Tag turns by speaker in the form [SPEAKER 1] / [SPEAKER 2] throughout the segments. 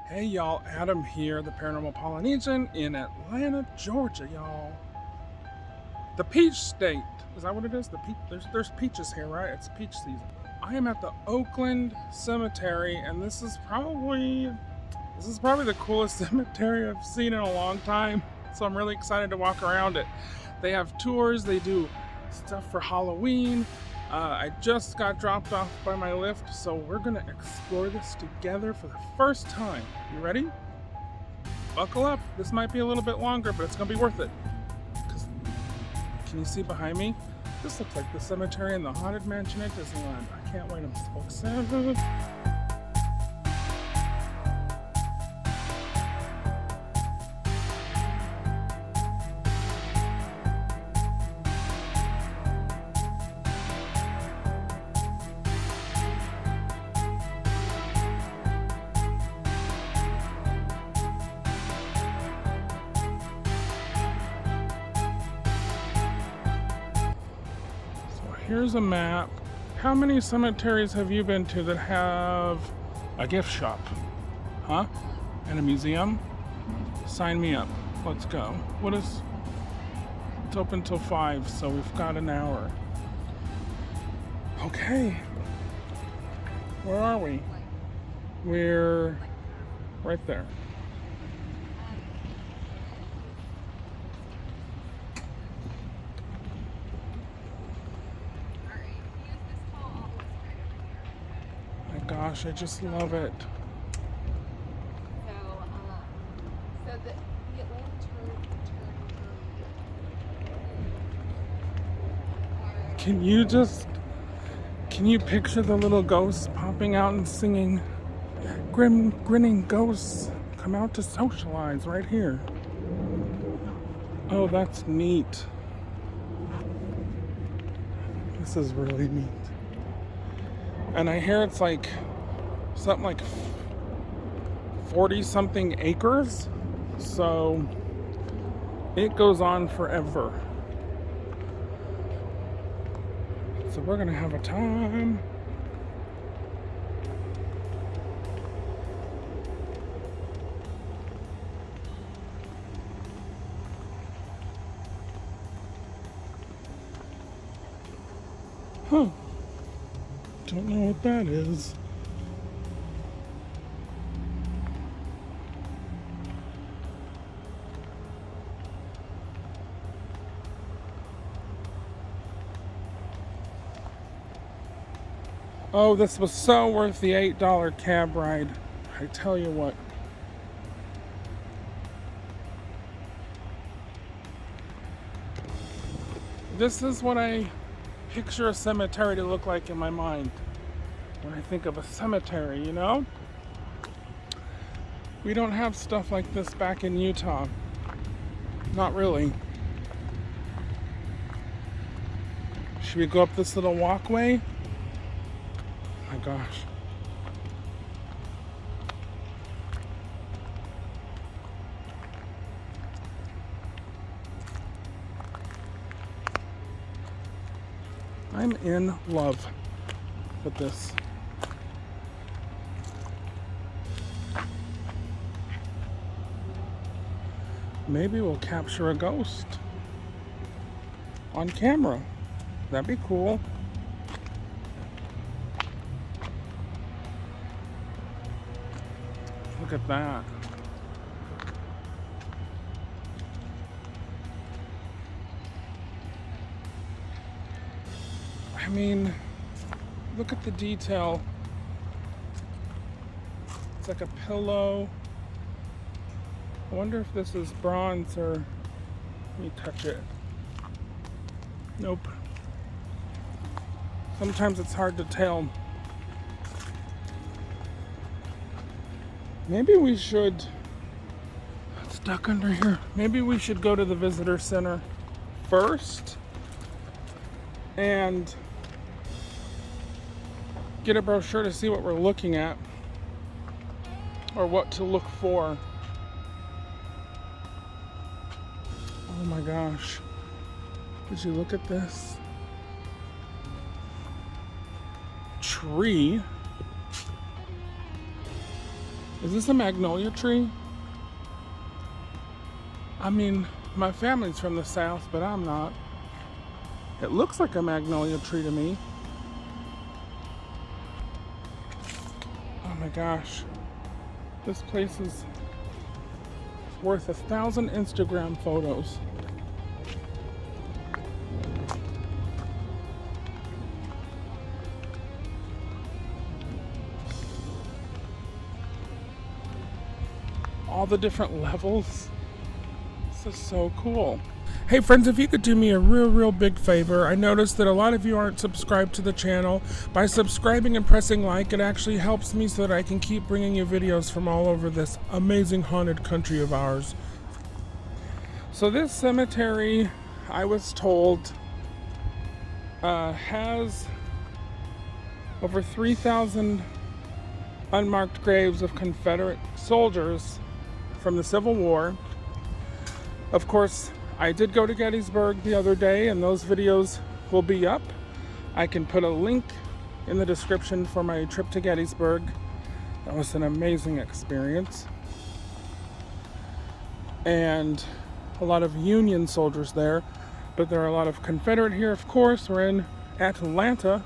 [SPEAKER 1] Hey y'all, Adam here, the Paranormal Polynesian in Atlanta, Georgia, y'all. The Peach State. Is that what it is? There's peaches here, right? It's peach season. I am at the Oakland Cemetery, and this is probably the coolest cemetery I've seen in a long time. So I'm really excited to walk around it. They have tours, they do stuff for Halloween. I just got dropped off by my Lyft, so we're gonna explore this together for the first time. You ready? Buckle up. This might be a little bit longer, but it's gonna be worth it. Can you see behind me? This looks like the cemetery in the Haunted Mansion at Disneyland. I can't wait. I'm so excited. Here's a map. How many cemeteries have you been to that have a gift shop? Huh? And a museum? Sign me up. Let's go. It's open till 5, so we've got an hour. Okay. Where are we? We're right there. Gosh, I just love it.
[SPEAKER 2] So the Atlanta
[SPEAKER 1] Can you picture the little ghosts popping out and singing? Grinning ghosts come out to socialize right here. Oh, that's neat. This is really neat. And I hear it's like something like 40 something acres, so it goes on forever. So we're gonna have a time. Huh. Don't know what that is. Oh, this was so worth the $8 cab ride. I tell you what. This is what I picture a cemetery to look like in my mind when I think of a cemetery, you know? We don't have stuff like this back in Utah. Not really. Should we go up this little walkway? Oh my gosh. I'm in love with this. Maybe we'll capture a ghost on camera. That'd be cool. Look at that. I mean, look at the detail. It's like a pillow. I wonder if this is bronze or... Let me touch it. Nope. Sometimes it's hard to tell. Maybe we should... It's stuck under here. Maybe we should go to the visitor center first and get a brochure to see what we're looking at or what to look for. Oh my gosh. Did you look at this? Tree Is this a magnolia tree? I mean, my family's from the south, but I'm not. It looks like a magnolia tree to me. Oh my gosh. This place is worth 1,000 Instagram photos. All the different levels. This is so cool. Hey friends, if you could do me a real big favor, I noticed that a lot of you aren't subscribed to the channel. By subscribing and pressing like, it actually helps me so that I can keep bringing you videos from all over this amazing haunted country of ours. So this cemetery, I was told, has over 3,000 unmarked graves of Confederate soldiers from the Civil War. Of course, I did go to Gettysburg the other day, and those videos will be up. I can put a link in the description for my trip to Gettysburg. That was an amazing experience. And a lot of Union soldiers there, but there are a lot of Confederate here, of course. We're in Atlanta,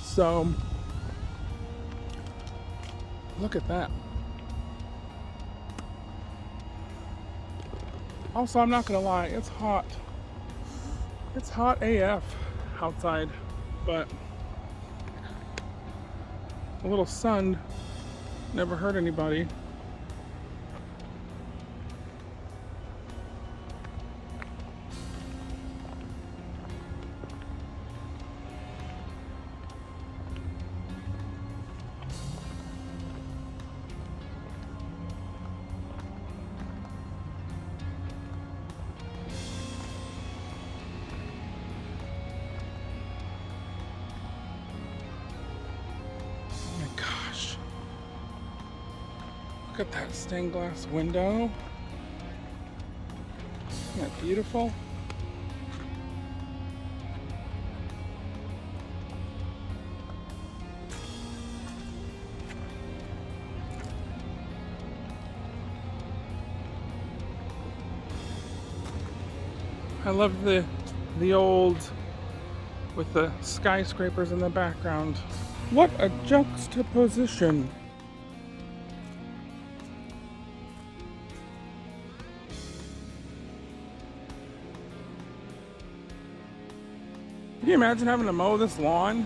[SPEAKER 1] so look at that. Also, I'm not gonna lie, it's hot. It's hot AF outside, but a little sun never hurt anybody. Look at that stained glass window. Isn't that beautiful? I love the old with the skyscrapers in the background. What a juxtaposition. Can you imagine having to mow this lawn?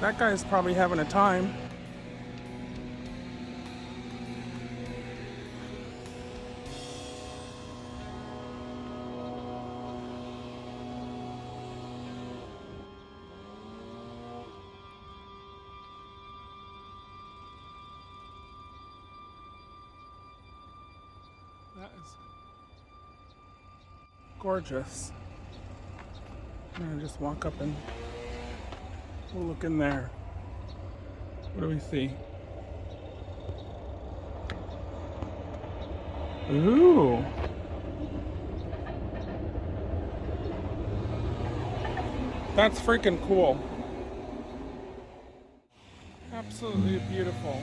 [SPEAKER 1] That guy's probably having a time. That is gorgeous. I'm gonna just walk up and we'll look in there. What do we see? Ooh. That's freaking cool. Absolutely beautiful.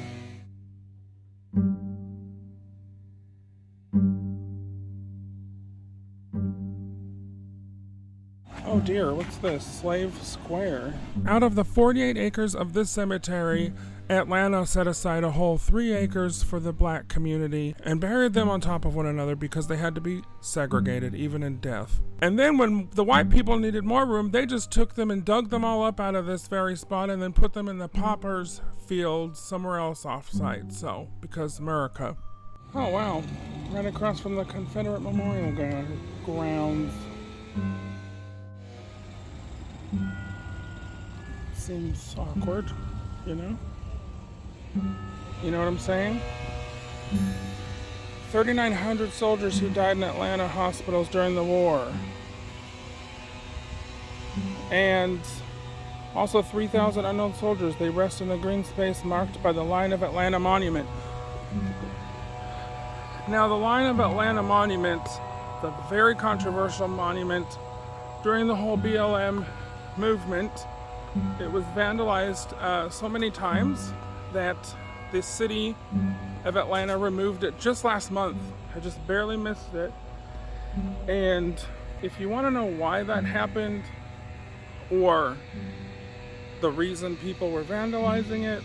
[SPEAKER 1] Oh dear, what's this? Slave Square. Out of the 48 acres of this cemetery, Atlanta set aside a whole 3 acres for the black community and buried them on top of one another because they had to be segregated, even in death. And then when the white people needed more room, they just took them and dug them all up out of this very spot and then put them in the paupers field somewhere else off-site. So, because America. Oh wow, right across from the Confederate Memorial grounds. Seems awkward, you know? You know what I'm saying? 3,900 soldiers who died in Atlanta hospitals during the war. And also 3,000 unknown soldiers. They rest in the green space marked by the Line of Atlanta Monument. Now, the Line of Atlanta Monument, the very controversial monument during the whole BLM movement, it was vandalized so many times that the city of Atlanta removed it just last month. I just barely missed it. And if you want to know why that happened or the reason people were vandalizing it,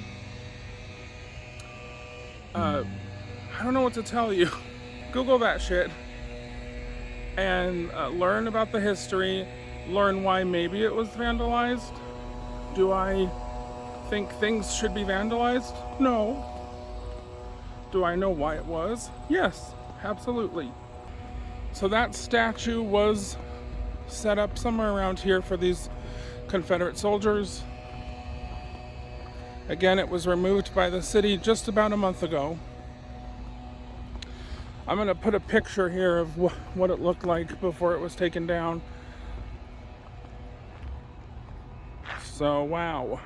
[SPEAKER 1] I don't know what to tell you. Google that shit and learn about the history, learn why maybe it was vandalized. Do I think things should be vandalized? No. Do I know why it was? Yes, absolutely. So that statue was set up somewhere around here for these Confederate soldiers. Again, it was removed by the city just about a month ago. I'm going to put a picture here of what it looked like before it was taken down. So, wow.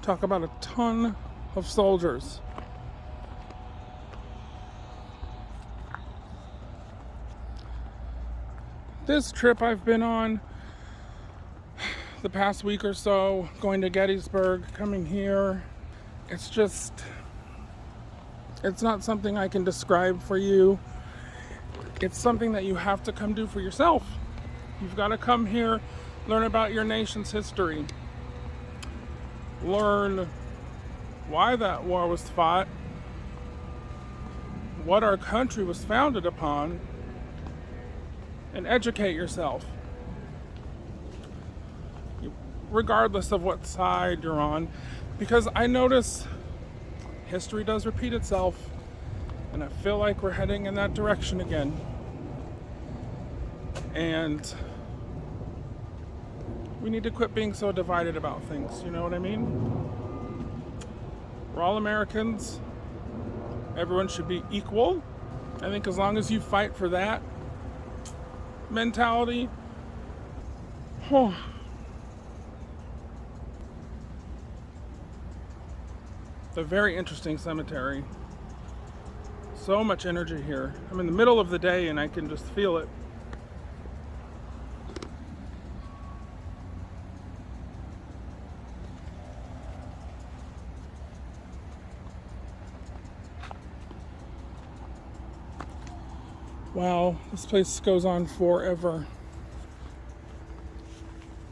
[SPEAKER 1] Talk about a ton of soldiers. This trip I've been on the past week or so, going to Gettysburg, coming here, it's not something I can describe for you. It's something that you have to come do for yourself. You've got to come here, learn about your nation's history, learn why that war was fought, what our country was founded upon, and educate yourself, regardless of what side you're on, because I notice history does repeat itself, and I feel like we're heading in that direction again. And we need to quit being so divided about things, you know what I mean? We're all Americans. Everyone should be equal. I think as long as you fight for that mentality, a very interesting cemetery. So much energy here. I'm in the middle of the day and I can just feel it. Wow, this place goes on forever.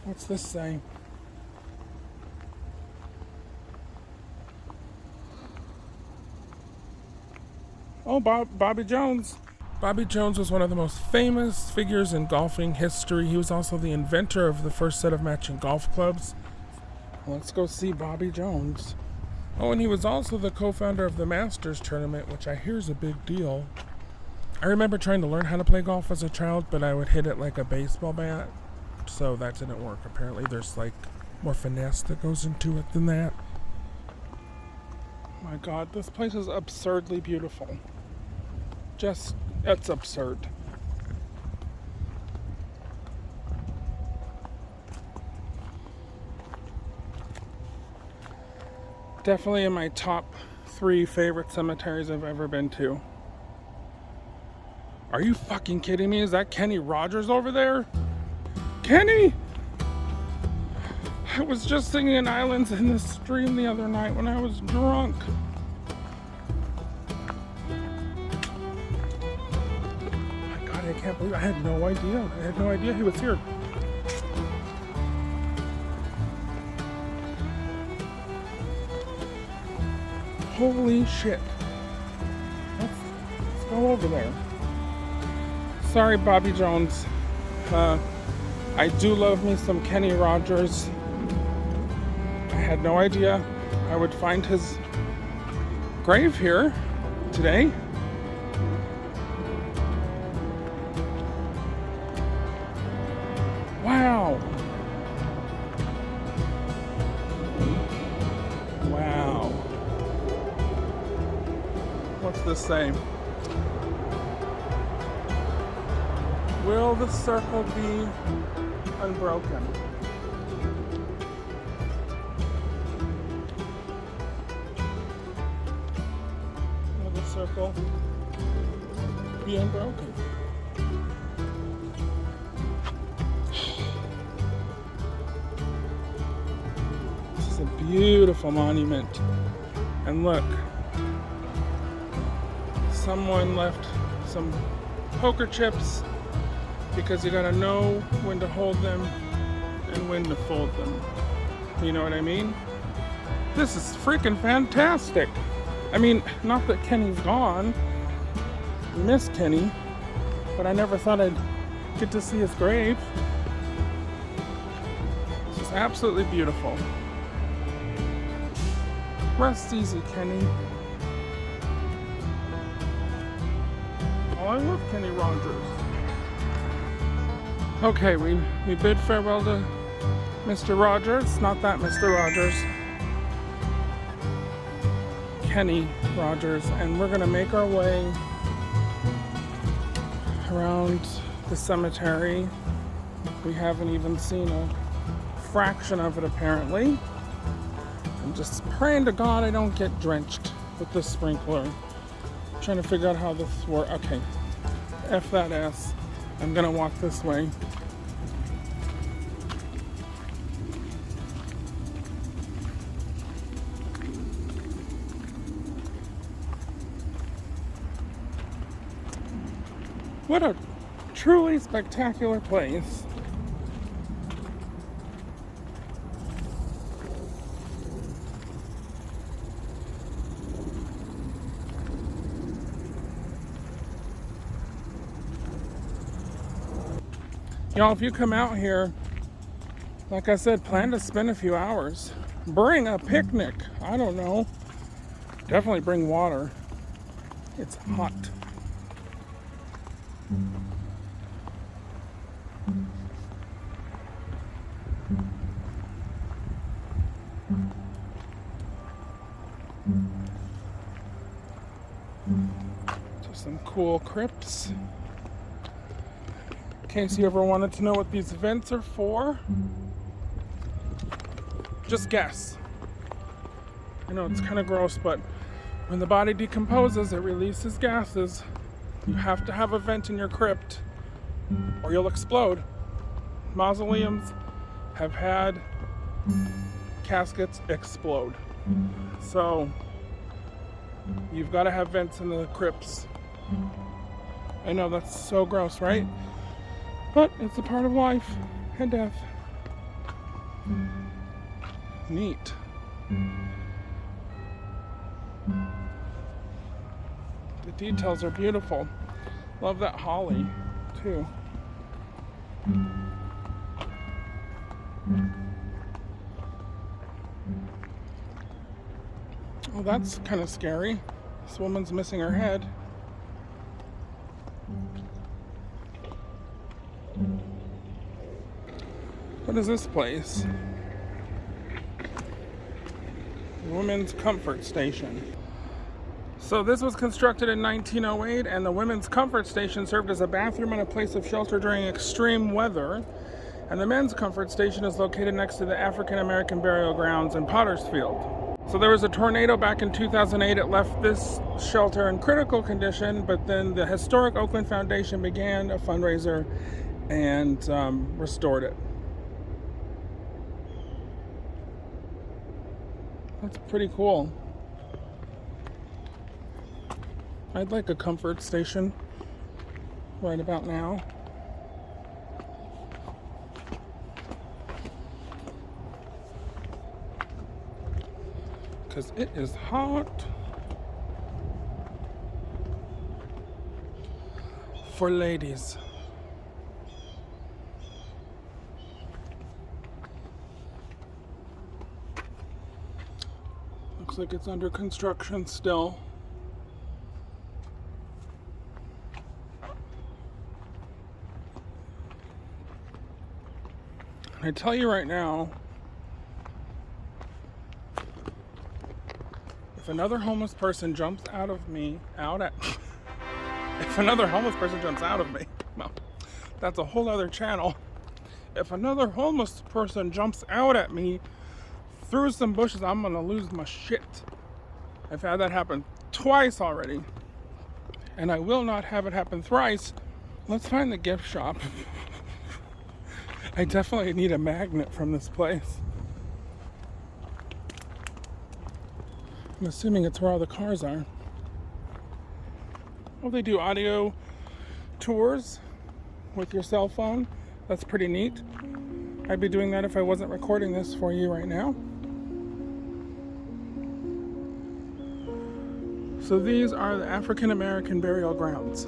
[SPEAKER 1] What's this say? Oh, Bobby Jones. Bobby Jones was one of the most famous figures in golfing history. He was also the inventor of the first set of matching golf clubs. Let's go see Bobby Jones. Oh, and he was also the co-founder of the Masters tournament, which I hear is a big deal. I remember trying to learn how to play golf as a child, but I would hit it like a baseball bat, so that didn't work. Apparently there's like more finesse that goes into it than that. My God, this place is absurdly beautiful. It's absurd. Definitely in my top 3 favorite cemeteries I've ever been to. Are you fucking kidding me? Is that Kenny Rogers over there? Kenny! I was just singing Islands in the Stream the other night when I was drunk. My God, I can't believe I had no idea. I had no idea he was here. Holy shit. Let's go over there. Sorry, Bobby Jones. I do love me some Kenny Rogers. I had no idea I would find his grave here today. Wow. Wow. What's this say? Will the circle be unbroken? Will the circle be unbroken? This is a beautiful monument. And look, someone left some poker chips because you gotta know when to hold them and when to fold them. You know what I mean? This is freaking fantastic. I mean, not that Kenny's gone. I miss Kenny, but I never thought I'd get to see his grave. This is absolutely beautiful. Rest easy, Kenny. Oh, I love Kenny Rogers. Okay, we bid farewell to Mr. Rogers. Not that Mr. Rogers. Kenny Rogers. And we're gonna make our way around the cemetery. We haven't even seen a fraction of it apparently. I'm just praying to God I don't get drenched with the sprinkler. I'm trying to figure out how this works. Okay, F that ass. I'm gonna walk this way. What a truly spectacular place. Y'all, if you come out here, like I said, plan to spend a few hours. Bring a picnic. I don't know. Definitely bring water. It's hot. Just some cool crypts. In case you ever wanted to know what these vents are for, just guess. I know it's kind of gross, but when the body decomposes, it releases gases. You have to have a vent in your crypt or you'll explode. Mausoleums have had caskets explode. So you've got to have vents in the crypts. I know that's so gross, right? But it's a part of life and death. Neat. The details are beautiful. Love that holly, too. Oh, that's kind of scary. This woman's missing her head. What is this place? Women's Comfort Station. So this was constructed in 1908, and the Women's Comfort Station served as a bathroom and a place of shelter during extreme weather. And the Men's Comfort Station is located next to the African American burial grounds in Pottersfield. So there was a tornado back in 2008. It left this shelter in critical condition, but then the historic Oakland Foundation began a fundraiser and restored it. That's pretty cool. I'd like a comfort station right about now. Because it is hot. For ladies. Looks like it's under construction still. I tell you right now, if another homeless person jumps out of me, if another homeless person jumps out of me, well, that's a whole other channel. If another homeless person jumps out at me through some bushes, I'm gonna lose my shit. I've had that happen twice already, and I will not have it happen thrice. Let's find the gift shop. I definitely need a magnet from this place. I'm assuming it's where all the cars are. Oh, they do audio tours with your cell phone. That's pretty neat. I'd be doing that if I wasn't recording this for you right now. So these are the African American burial grounds.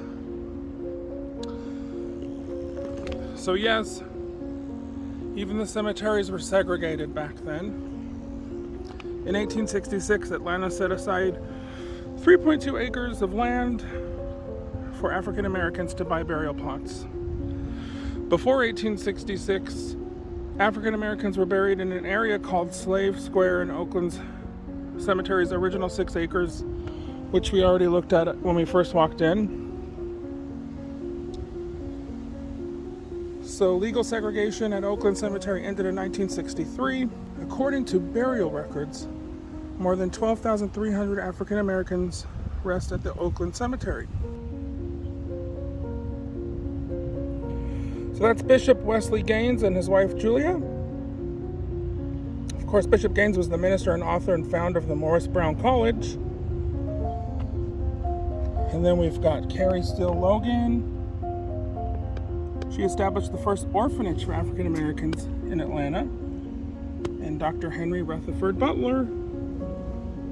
[SPEAKER 1] So yes, even the cemeteries were segregated back then. In 1866, Atlanta set aside 3.2 acres of land for African Americans to buy burial plots. Before 1866, African Americans were buried in an area called Slave Square in Oakland Cemetery's original 6 acres, which we already looked at when we first walked in. So legal segregation at Oakland Cemetery ended in 1963. According to burial records, more than 12,300 African Americans rest at the Oakland Cemetery. So that's Bishop Wesley Gaines and his wife Julia. Of course, Bishop Gaines was the minister and author and founder of the Morris Brown College. And then we've got Carrie Steele Logan. She established the first orphanage for African Americans in Atlanta. And Dr. Henry Rutherford Butler,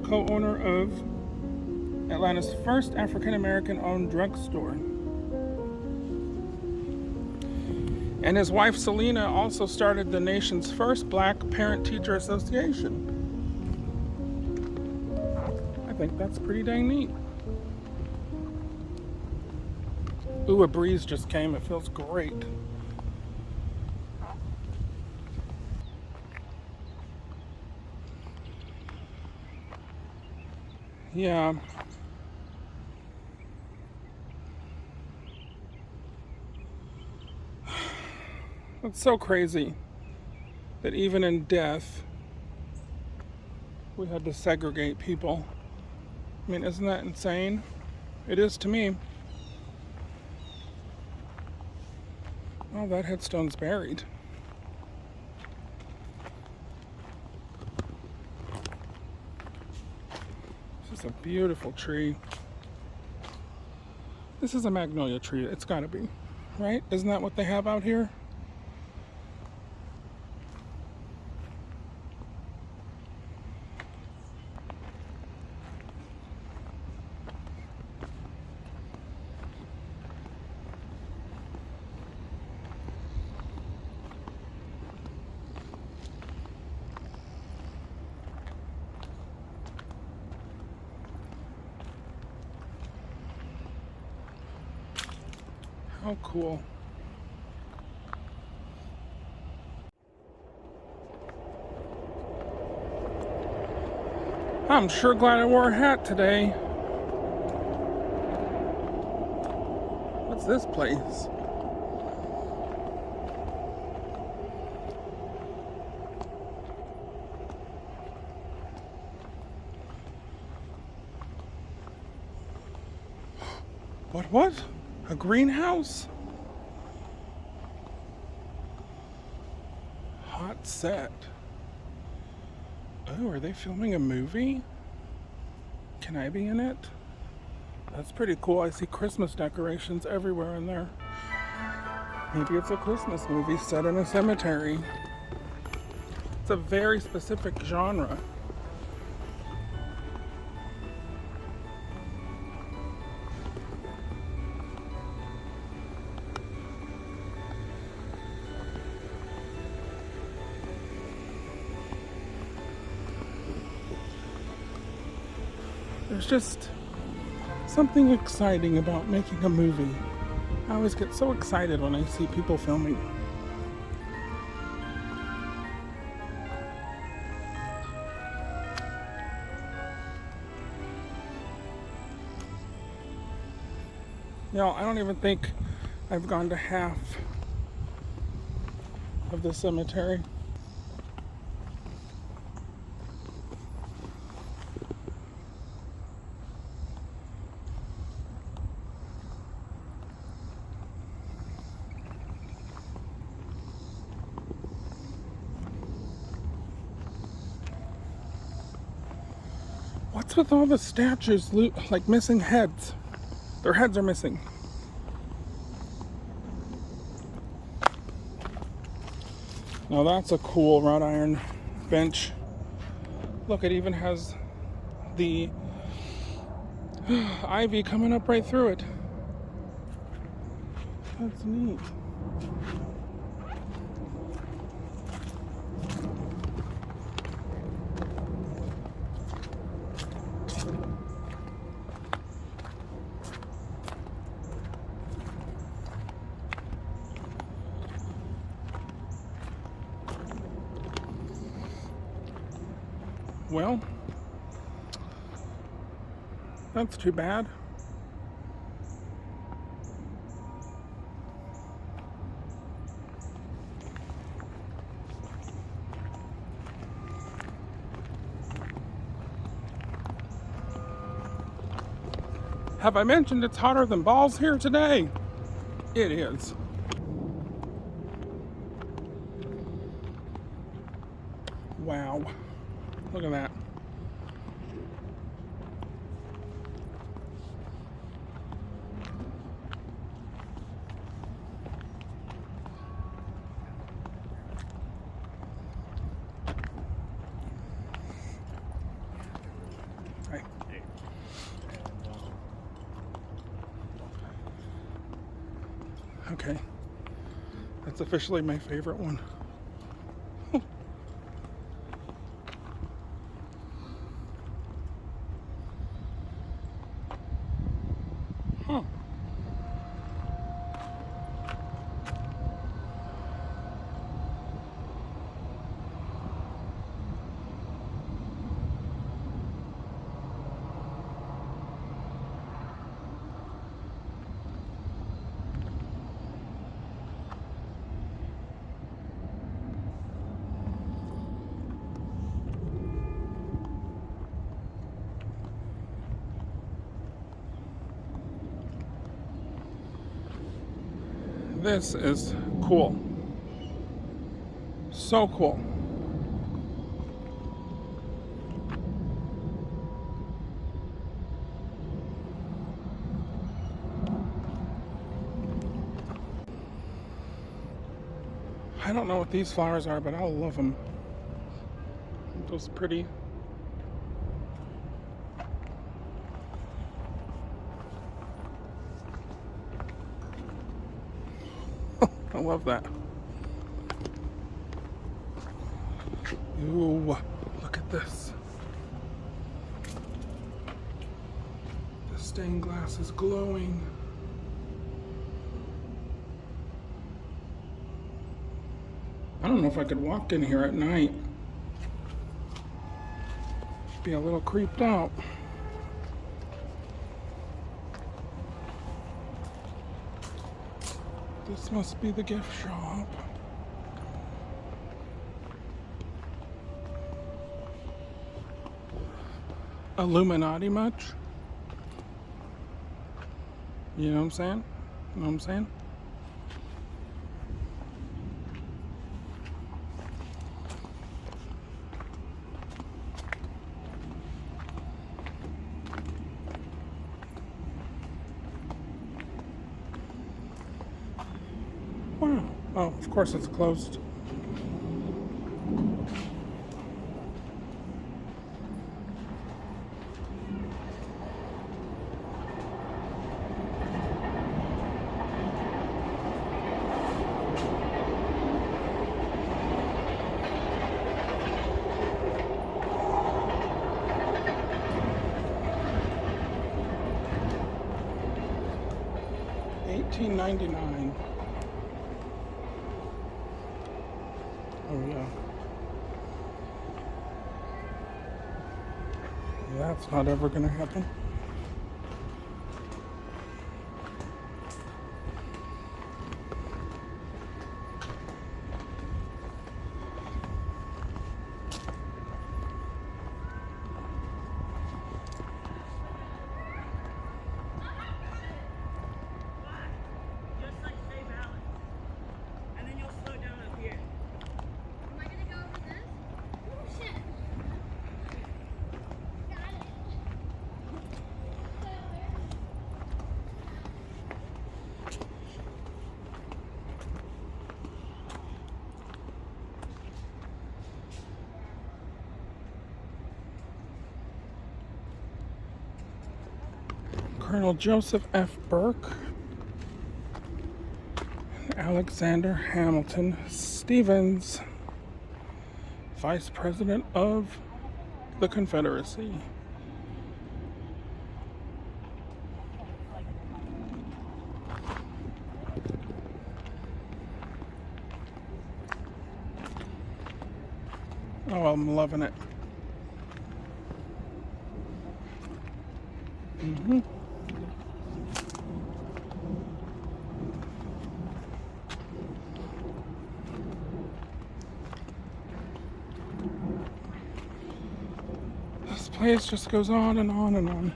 [SPEAKER 1] co-owner of Atlanta's first African American owned drugstore. And his wife Selena also started the nation's first Black Parent-Teacher Association. I think that's pretty dang neat. Ooh, a breeze just came. It feels great. Yeah. It's so crazy that even in death, we had to segregate people. I mean, isn't that insane? It is to me. Oh, that headstone's buried. This is a beautiful tree. This is a magnolia tree. It's gotta be, right? Isn't that what they have out here? How cool. I'm sure glad I wore a hat today. What's this place? What? A greenhouse? Hot set. Oh, are they filming a movie? Can I be in it? That's pretty cool. I see Christmas decorations everywhere in there. Maybe it's a Christmas movie set in a cemetery. It's a very specific genre. There's just something exciting about making a movie. I always get so excited when I see people filming. Y'all, I don't even think I've gone to half of the cemetery. What's with all the statues, like missing heads? Their heads are missing. Now that's a cool wrought iron bench. Look, it even has the ivy coming up right through it. That's neat. Well, that's too bad. Have I mentioned it's hotter than balls here today? It is. Wow. Look at that. Hi. Okay. That's officially my favorite one. Huh. This is cool. So cool. I don't know what these flowers are, but I love them. Those pretty. I love that. Ooh, look at this. The stained glass is glowing. I don't know if I could walk in here at night. Be a little creeped out. This must be the gift shop. Illuminati much? You know what I'm saying? You know what I'm saying? Wow. Oh, of course it's closed. $18.99. Oh yeah. That's not ever gonna happen. Colonel Joseph F. Burke, Alexander Hamilton Stevens, Vice President of the Confederacy. Oh, I'm loving it. This place just goes on and on and on.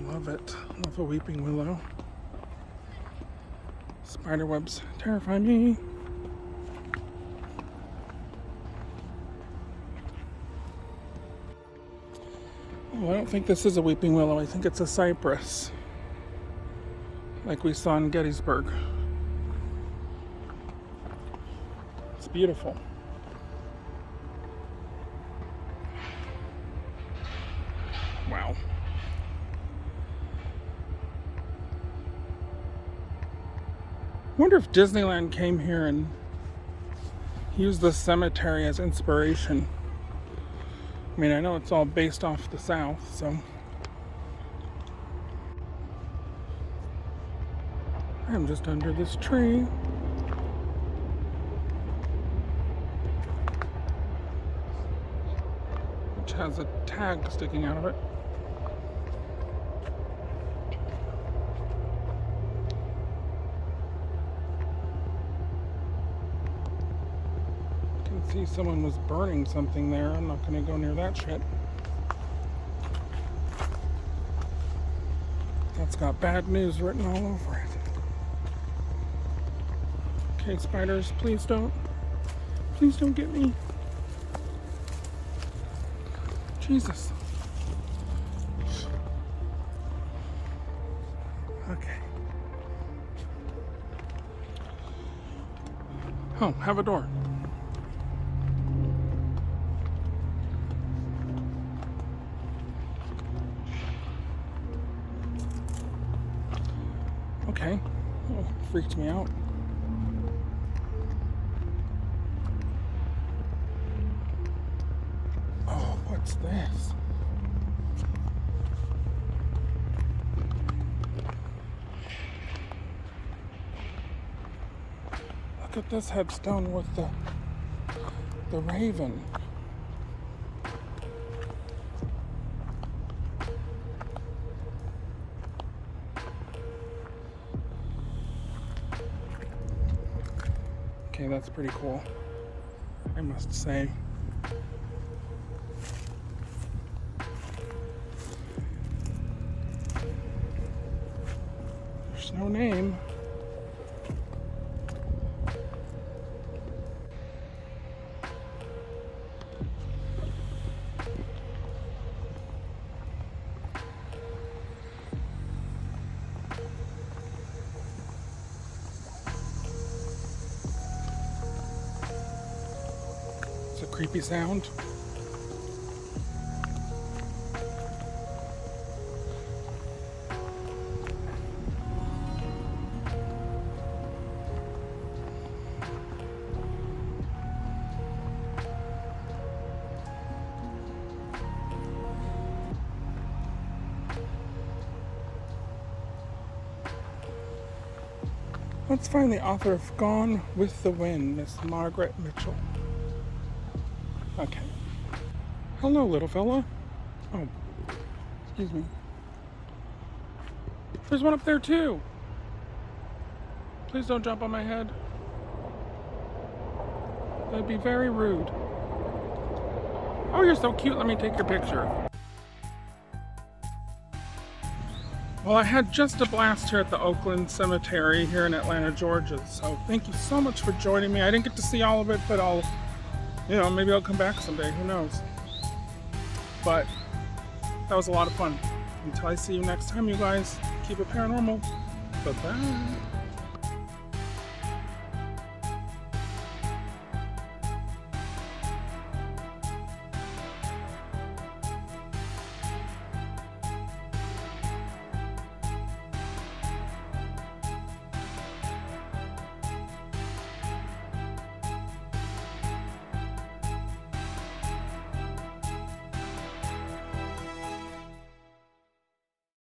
[SPEAKER 1] Love it. Love a weeping willow. Spider webs terrify me. Oh, I don't think this is a weeping willow. I think it's a cypress, like we saw in Gettysburg. It's beautiful. Wow. I wonder if Disneyland came here and used this cemetery as inspiration. I mean, I know it's all based off the South, so. I'm just under this tree. Which has a tag sticking out of it. See, someone was burning something there. I'm not going to go near that shit. That's got bad news written all over it. Okay, spiders, please don't get me. Jesus. Okay. Oh, have a door. Okay. Oh, freaked me out. Oh, what's this? Look at this headstone with the raven. Okay, that's pretty cool, I must say. There's no name. It's a creepy sound. Let's find the author of Gone with the Wind, Miss Margaret Mitchell. Okay. Hello, little fella. Oh, excuse me. There's one up there too. Please don't jump on my head. That'd be very rude. Oh, you're so cute. Let me take your picture. Well, I had just a blast here at the Oakland Cemetery here in Atlanta, Georgia. So thank you so much for joining me. I didn't get to see all of it, but maybe I'll come back someday. Who knows? But that was a lot of fun. Until I see you next time, you guys, keep it paranormal. Bye-bye.